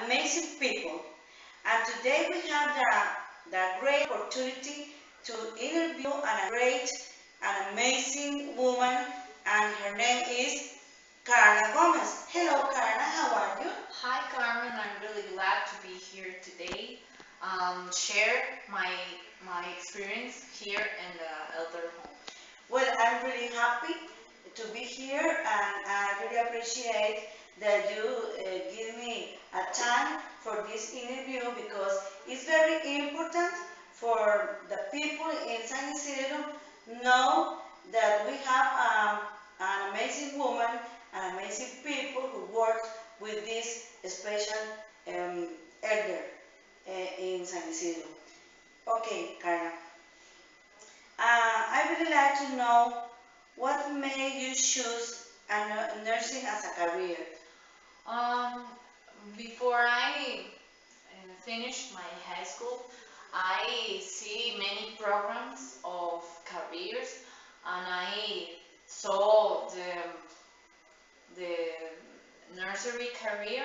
amazing people. And today we have the great opportunity to interview a great and amazing woman, and her name is Carla Gomez. Hello, Carla, how are you? Hi Carmen, I'm really glad to be here today. Share my experience here in the elder home. Well, I'm really happy to be here, and I really appreciate that you give me a time for this interview because it's very important for the people in San Isidro know that we have an amazing woman, an amazing people who work with this special elder in San Isidro. Okay, Carla. I really like to know what made you choose nursing as a career. Um, Before I finished my high school, I see many programs of careers, and I saw the nursery career,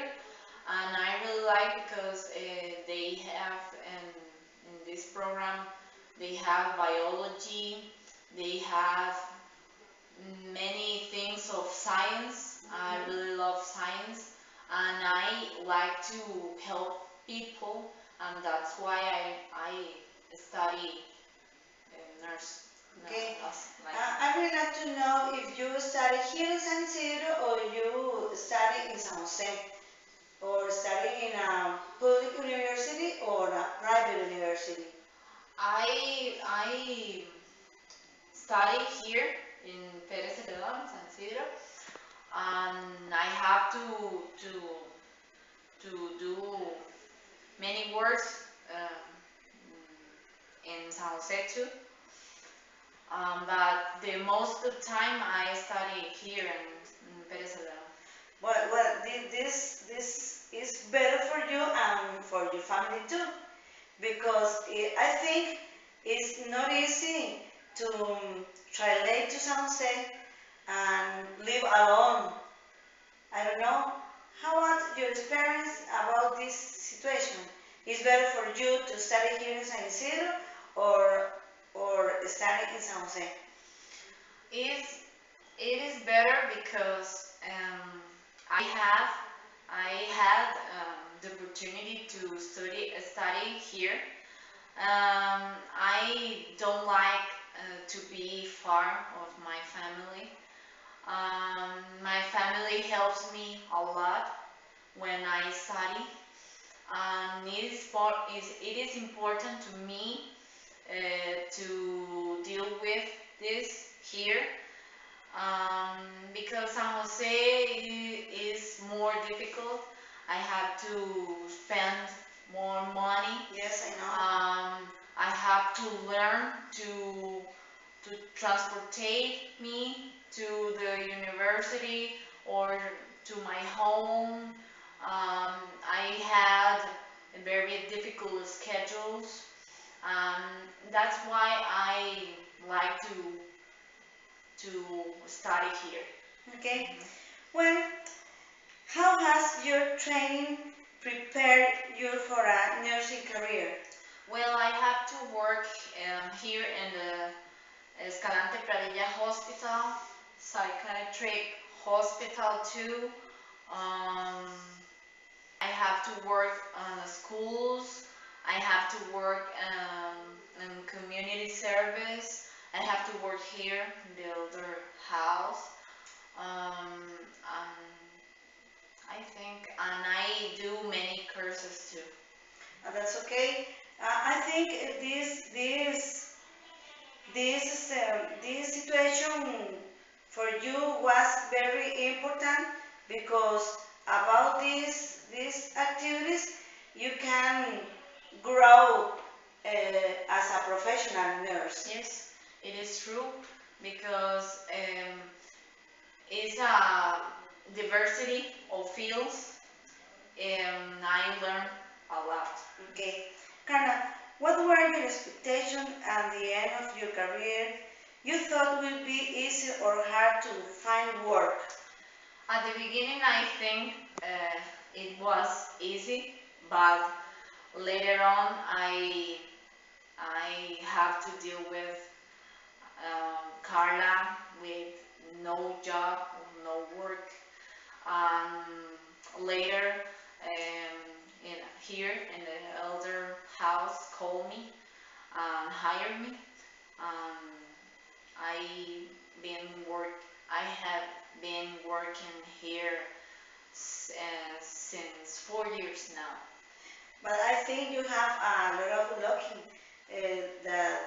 and I really like because they have in this program they have biology, they have many things of science. I really love science, and I like to help people, and that's why I study nurse. Okay. Like I would like to know if you study here in San Isidro or you study in San Jose or study in a public university or a private university. I study here in Pérez Celedón, San Isidro, and I have to do many works in San Jose too. But the most of the time I study here in Pérez Celedón. Well, this is better for you and for your family too, because I think it's not easy to relate to San Jose and live alone. I don't know. How was your experience about this situation? Is better for you to study here in San Isidro or study in San Jose? It's, it is better because I had the opportunity to study here. I don't like to be far of my family. My family helps me a lot when I study. It is important to me to deal with this here because San Jose is more difficult. I have to spend more money. Yes, I know. I have to learn to transportate me to the university or to my home. I had a very difficult schedules. Um, that's why I like to study here. Okay. Well, how has your training prepared you for a nursing career? Well, I have to work here in the Escalante Pradilla Hospital, psychiatric hospital too. Um, I have to work on the schools. I have to work in community service. I have to work here in the elder house. I think, and I do many courses too. That's okay. I think this situation for you was very important because about these activities you can grow as a professional nurse. Yes, it is true because it's a diversity of fields, and I learn a lot. Okay. Carla, what were your expectations at the end of your career? You thought would be easy or hard to find work? At the beginning, I think it was easy, but later on I have to deal with Carla with no job, no work. Later, here in the elder house, called me and hired me. Um, I been work. I have been working here since 4 years now. But I think you have a lot of lucky that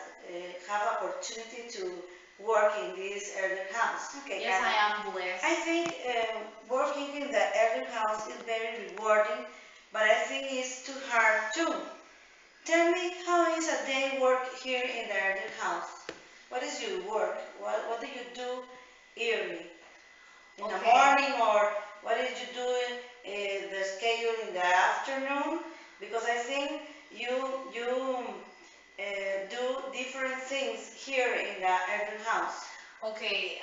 have opportunity to work in this elder house. Okay, Yes, I am blessed. I think working in the elder house is very rewarding, but I think it's too hard too. Tell me, how is a day work here in the elder house? What is your work? What do you do early? In the morning, or what did you do the schedule in the afternoon? Because I think you do different things here in the elder house. Okay,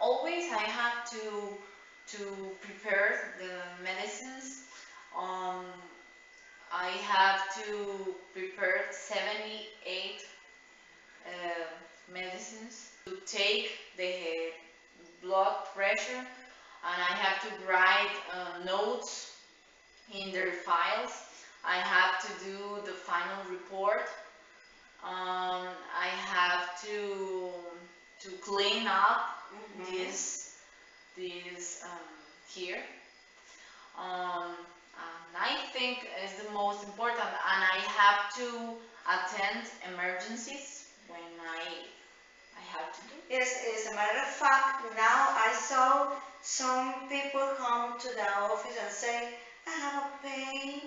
always I have to prepare the medicines. Um, I have to prepare 78 medicines to take the blood pressure, and I have to write notes in their files. I have to do the final report. I have to clean up this here. And I think is the most important, and I have to attend emergencies when I have to do. Yes, as a matter of fact, now I saw some people come to the office and say, I have a pain,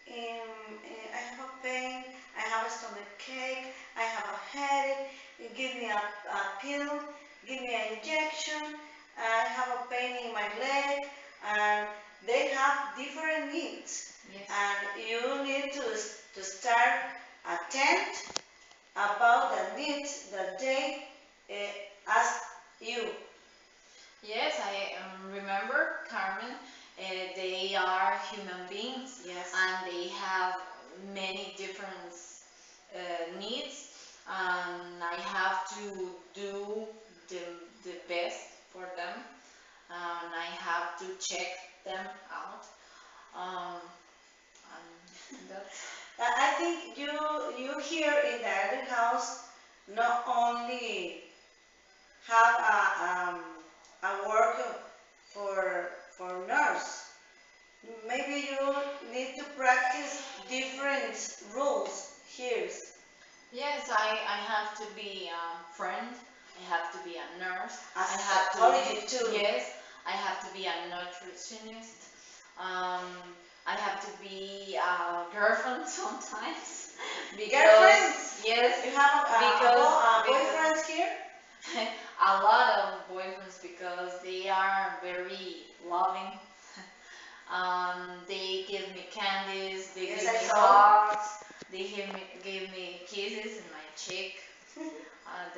I have a pain, I have a stomach ache, I have a headache, give me a pill, give me an injection, I have a pain in my leg, and they have different needs. Yes. And you need to start attend about the needs that they ask you. Yes, I remember, Carmen. They are human beings, Yes. and they have many different needs, and I have to do the best for them, and I have to check them out. Um, and that's I think you here in the elder house not only have a work for nurse. Maybe you need to practice different rules here. Yes, I have to be a friend. I have to be a nurse. As I have psychology too. Yes, I have to be a nutritionist. Um, I have to be a girlfriend sometimes. Girlfriends? Yes, You have a boyfriend here? a lot of boyfriends because they are very loving. They give me candies, they Yes, give I me saw. hugs, they give me kisses in my cheek. And,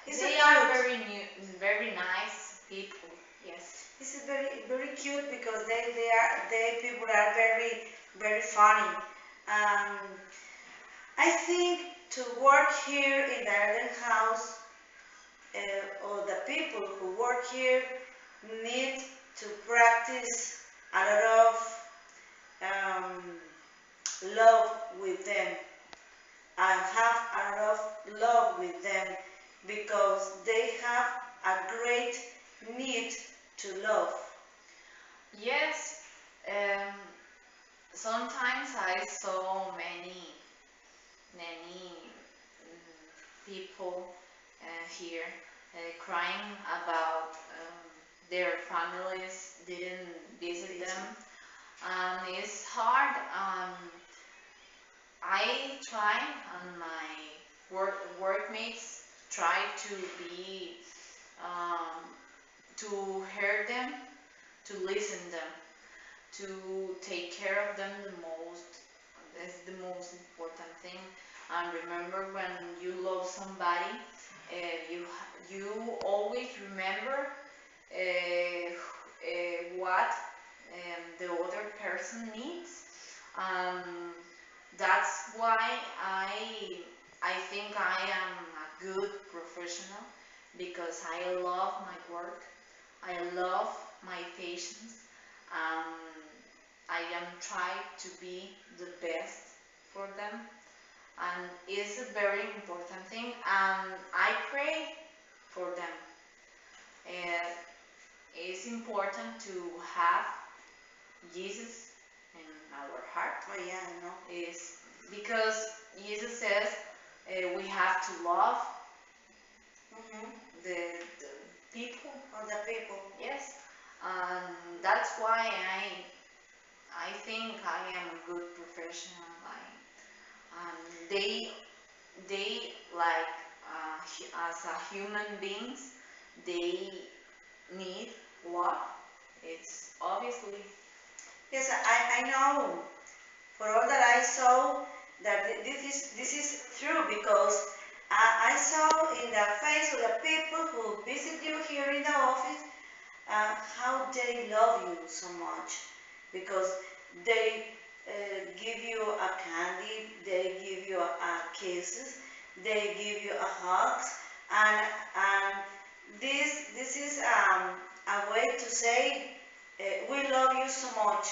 they are very nice people. Yes. This is very cute because they people are very funny. Um, I think to work here in the Arden house, or the people who work here need to practice a lot of um, love with them and have a lot of love with them because they have a great need to love. Yes. Um, Sometimes I saw many people here crying about their families didn't visit them, and it's hard. I try, and my workmates try to be um, to hear them, to listen them, to take care of them the most. That's the most important thing. And remember, when you love somebody, you always remember what person needs. Um, that's why I think I am a good professional because I love my work. I love my patients. Um, I am trying to be the best for them, and it's a very important thing. And I pray for them. Uh, it's important to have Jesus in our heart. Oh yeah, I know. Is because Jesus says we have to love the people. All the people. Yes, and that's why I think I am a good professional. They like as a human beings, they need love. It's obviously. Yes, I know. For all that I saw, that this is true because I saw in the face of the people who visit you here in the office how they love you so much because they give you a candy, they give you kisses, they give you a hugs, and this is a way to say we love you so much,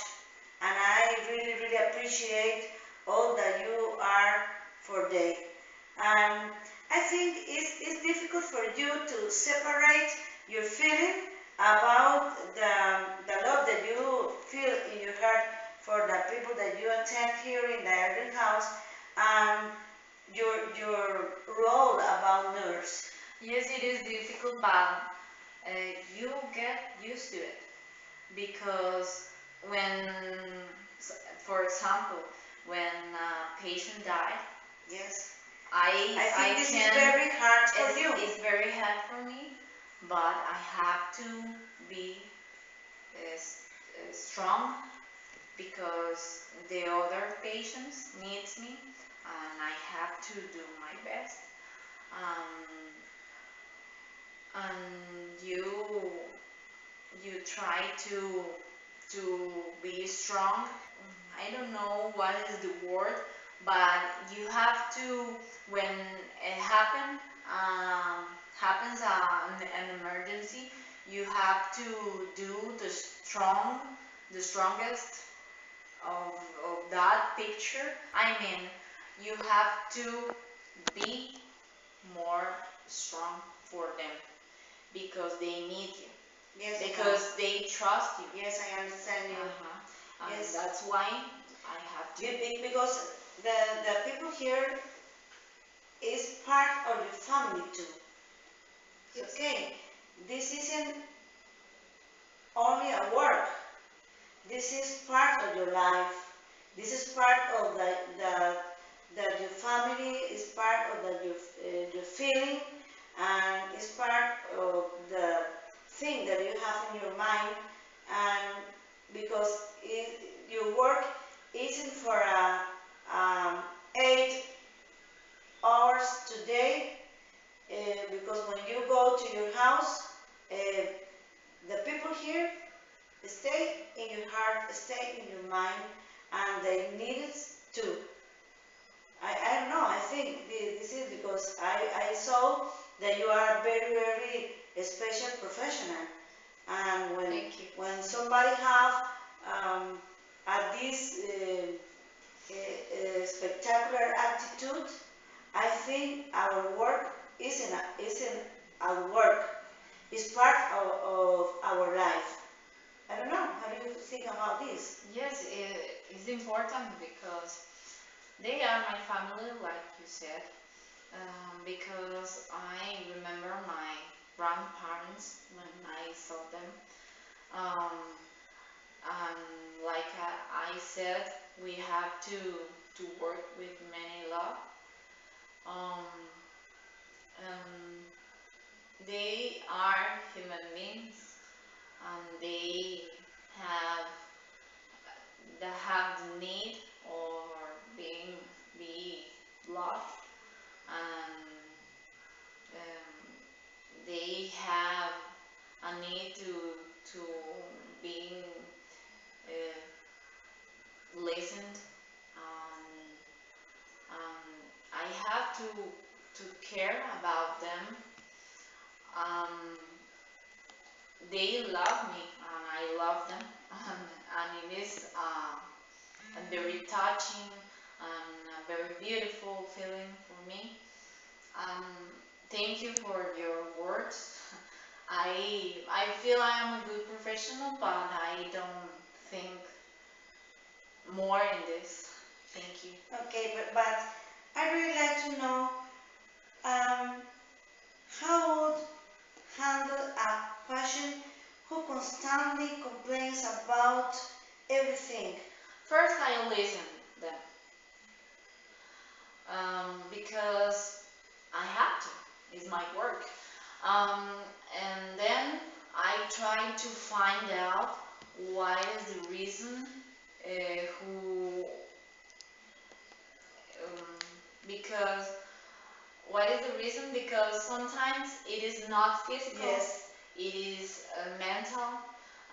and I really appreciate all that you are for them. And I think it's difficult for you to separate your feeling about the love that you feel in your heart for the people that you attend here in the elder house and your role about nurse. Yes, it is difficult, but you get used to it because when, for example, when a patient died, Yes. I I think this is can. very hard for you. It's very hard for me, but I have to be strong because the other patients needs me, and I have to do my best. Um, and you try to be strong. I don't know what is the word, but you have to, when it happens an emergency, you have to do the strongest of that picture. I mean, you have to be more strong for them because they need you. Yes, Because they trust you. yes, I understand you. And Yes. that's why I have to. Because the people here is part of your family too. Okay, this isn't only a work. This is part of your life. This is part of that your family is part of your feeling, and it's part of the thing that you have in your mind. And because your work isn't for 8 hours today, because when you go to your house, uh, the people here stay in your heart, stay in your mind, and they need it too. I don't know, I think this is because I saw that you are a very special professional. And Thank you. when somebody have um, this spectacular attitude, I think our work isn't our work. It's part of our life. I don't know. How do you think about this? Yes, it's important because they are my family, like you said. Because I remember my grandparents when I saw them. Um, and like I said, we have to work with many love. Um, um, they are human beings, and have they have the need or being be loved, and they have a need to being uh, listened. Um, I have to care about them. Um, they love me and I love them, and it is a very touching and a very beautiful feeling for me. Um, Thank you for your words. I feel I am a good professional, but I don't think more in this. Thank you. Okay, but I really like to know um, how would handle a patient who constantly complains about everything. First, I listen them because I have to. It's my work. Um, and then I try to find out what is the reason who um, because what is the reason? Because sometimes it is not physical, Yes, it is mental,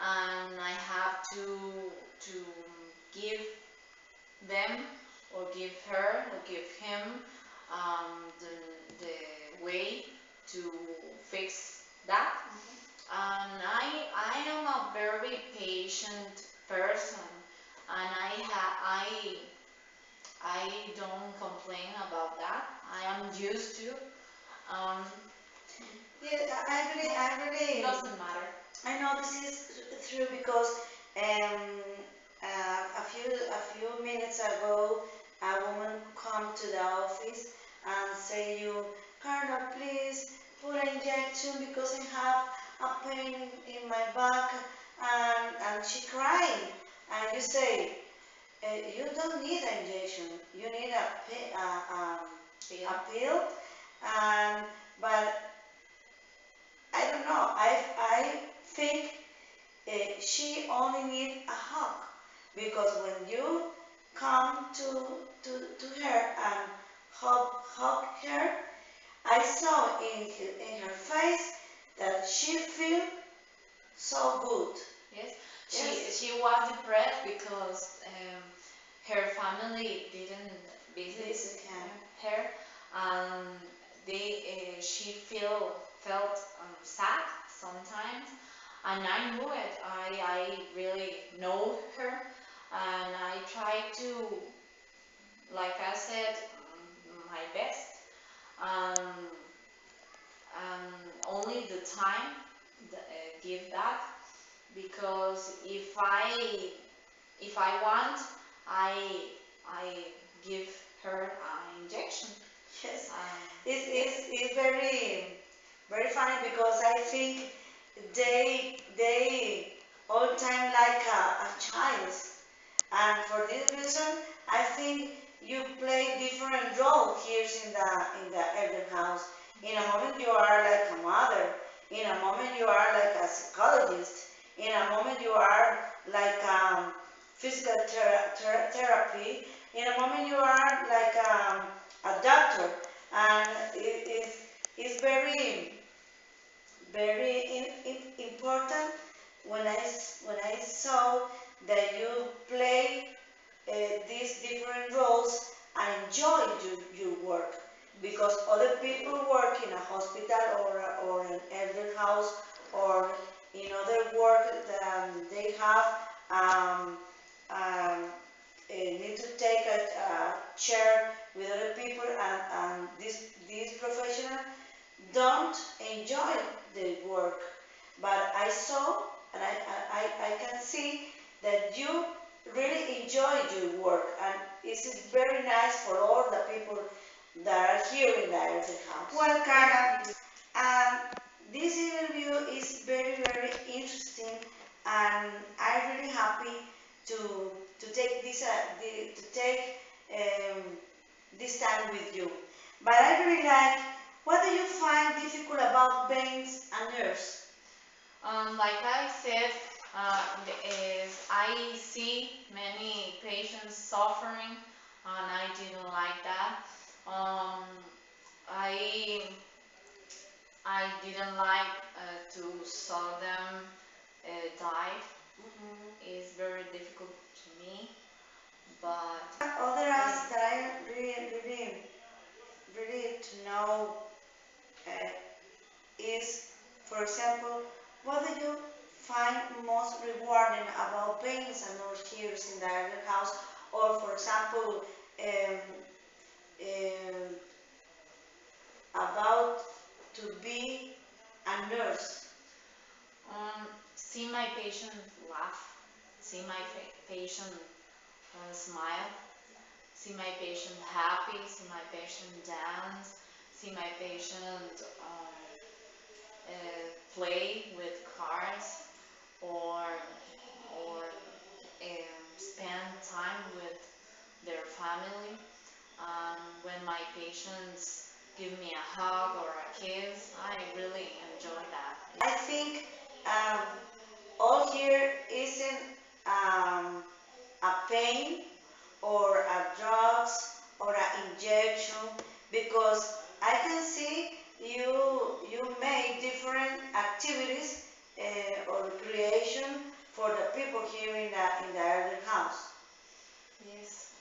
and I have to give them or give her or give him the way to fix that. And I am a very patient person, and I don't complain about that. I am used to. Um, yeah, I really, doesn't matter. I know this is true because a few minutes ago, a woman come to the office and say you, Carla, please put an injection because I have a pain in my back, and she crying, and you say, you don't need an injection, you need Feel. a pill, and but I don't know. I think she only needs a hug because when you come to her and hug her, I saw in her face that she feel so good. Yes, Yes, she was depressed because her family didn't visit this can. her, and she felt sad sometimes, and I knew it. I really know her, and I tried to, like I said, my best. Um, Only the time give that, because if I want, I give her an injection. Yes, Yes. it's very funny because I think they all time like a child. And for this reason, I think you play different role here in the elder house. In a moment you are like a mother. In a moment you are like a psychologist. In a moment you are like physical therapy. In a moment you are like a doctor. And it's very important when I saw that you play these different roles and enjoy your work because other people work in a hospital or an elder house or in other work that they have need to take a chair with other people and this professional don't enjoy the work. But I saw and I can see that you really enjoy your work and it is very nice for all the people that are here in the Airtel house. Well, Carla, um, this interview is very interesting and I'm really happy to take to take um, this time with you. But I really like, what do you find difficult about veins and nerves? Like I said, I see many patients suffering, and I didn't like that. Um, I I didn't like to saw them die. Mhm. It's very difficult to me. but Other aspects that I really to know uh, is, for example, what do you find most rewarding about being a nurse here in the elder house, or for example, um, um, about to be a nurse? see my patient laugh, see my patient smile, see my patient happy, see my patient dance, see my patient play with cards or spend time with their family. When my patients give me a hug or a kiss, I really enjoy that. I think um, all here isn't um, a pain or a drugs or an injection, because I can see you make different activities or creation for the people here in the elder house. Yes.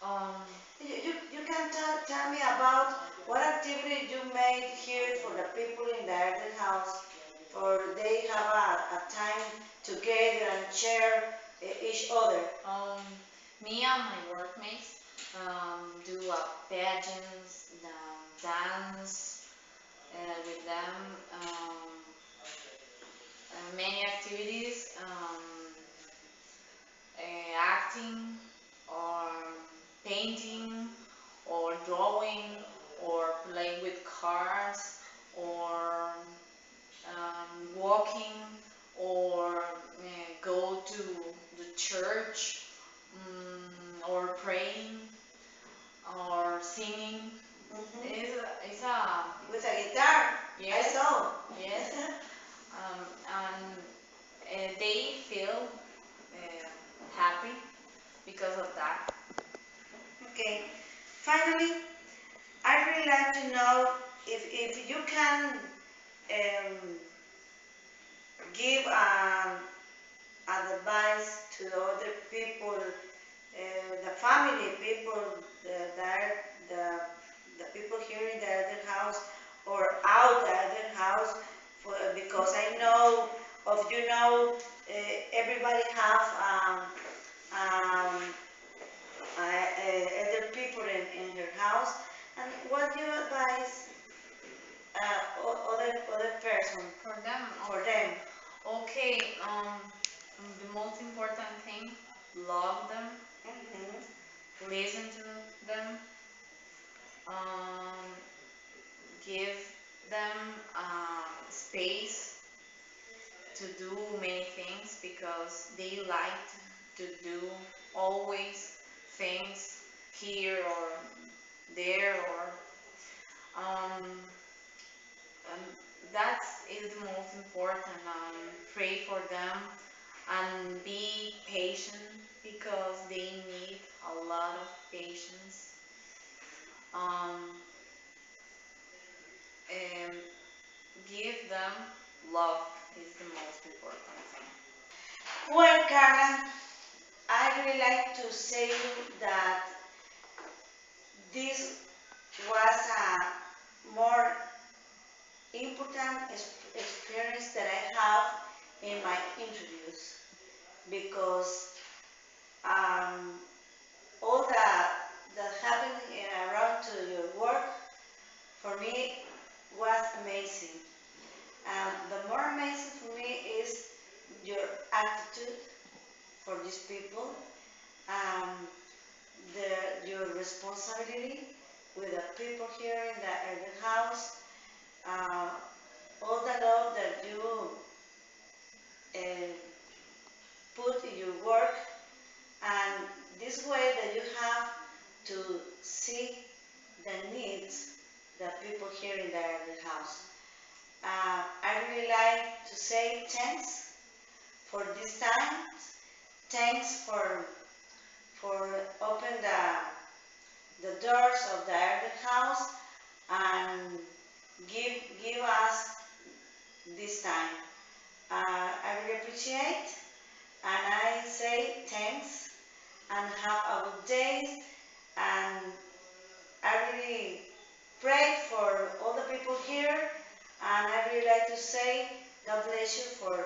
Um, You can tell me about what activity you made here for the people in the elder house, for they have a time together and share each other. Me and my workmates do pageants, dance with them, many activities, acting or painting or drawing or playing with cars or walking or go to the church or praying or singing. Mhm. It's a With a guitar, I yes, saw. yes, and they feel happy because of that. Okay. Finally, I'd really like to know if you can um, give advice to the other people, the family people, the people here in the other house or out the other house, because I know of everybody have um, other people in her house, and what do you advise other person For them, for them? okay, the most important thing, love them, Mhm. listen to them, um, give them space to do many things because they like to do always things here or there or um, um, that is the most important. Pray for them and be patient because they need a lot of patience. Um, and give them love is the most important thing. Well, Carla, I really like to say that this was a more important experience that I have in my interviews, because um, all that happened around to your work for me was amazing. The more amazing for me is your attitude for these people, um, your responsibility with the people here in the house, uh, all the love that you uh, put in your work, and this way that you have to see the needs that people here in the house. I really like to say thanks for this time. Thanks for open the doors of the elder house and give us this time. I really appreciate, and I say thanks, and have a good day. And I really pray for all the people here, and I really like to say God bless you for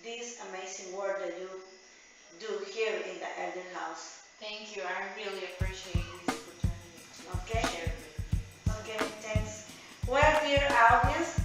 this amazing work that you do here in the Elder House. Thank you. I really appreciate this opportunity to Okay? share with you. Okay, thanks. Well, dear audience,